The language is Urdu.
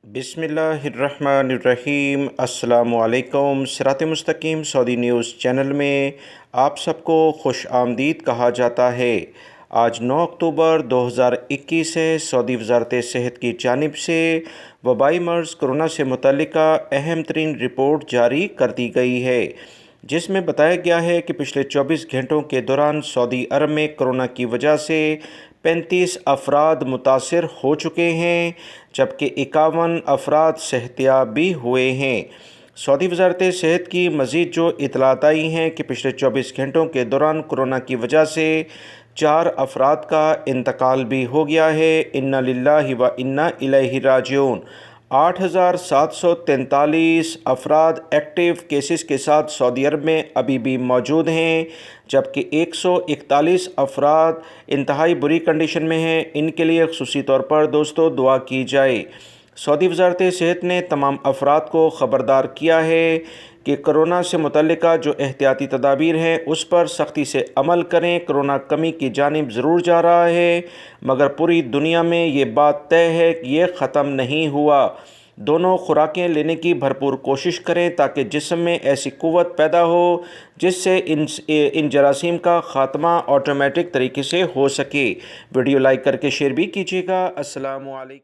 بسم اللہ الرحمن الرحیم۔ السلام علیکم۔ سرات.e.مستقیم سعودی نیوز چینل میں آپ سب کو خوش آمدید کہا جاتا ہے۔ آج 9 اکتوبر 2021 ہے۔ سعودی وزارت صحت کی جانب سے وبائی مرض کرونا سے متعلقہ اہم ترین رپورٹ جاری کر دی گئی ہے، جس میں بتایا گیا ہے کہ پچھلے 24 گھنٹوں کے دوران سعودی عرب میں کرونا کی وجہ سے 35 افراد متاثر ہو چکے ہیں، جبکہ 51 افراد صحتیاب بھی ہوئے ہیں۔ سعودی وزارت صحت کی مزید جو اطلاعات آئی ہیں کہ پچھلے 24 گھنٹوں کے دوران کرونا کی وجہ سے 4 افراد کا انتقال بھی ہو گیا ہے۔ انا للہ و انا الیہ راجعون۔ 8,743 افراد ایکٹیو کیسز کے ساتھ سعودی عرب میں ابھی بھی موجود ہیں، جبکہ 141 افراد انتہائی بری کنڈیشن میں ہیں۔ ان کے لیے خصوصی طور پر دوستو دعا کی جائے۔ سعودی وزارت صحت نے تمام افراد کو خبردار کیا ہے کہ کرونا سے متعلقہ جو احتیاطی تدابیر ہیں اس پر سختی سے عمل کریں۔ کرونا کمی کی جانب ضرور جا رہا ہے، مگر پوری دنیا میں یہ بات طے ہے کہ یہ ختم نہیں ہوا۔ دونوں خوراکیں لینے کی بھرپور کوشش کریں تاکہ جسم میں ایسی قوت پیدا ہو جس سے ان جراثیم کا خاتمہ آٹومیٹک طریقے سے ہو سکے۔ ویڈیو لائک کر کے شیئر بھی کیجیے گا۔ السلام علیکم۔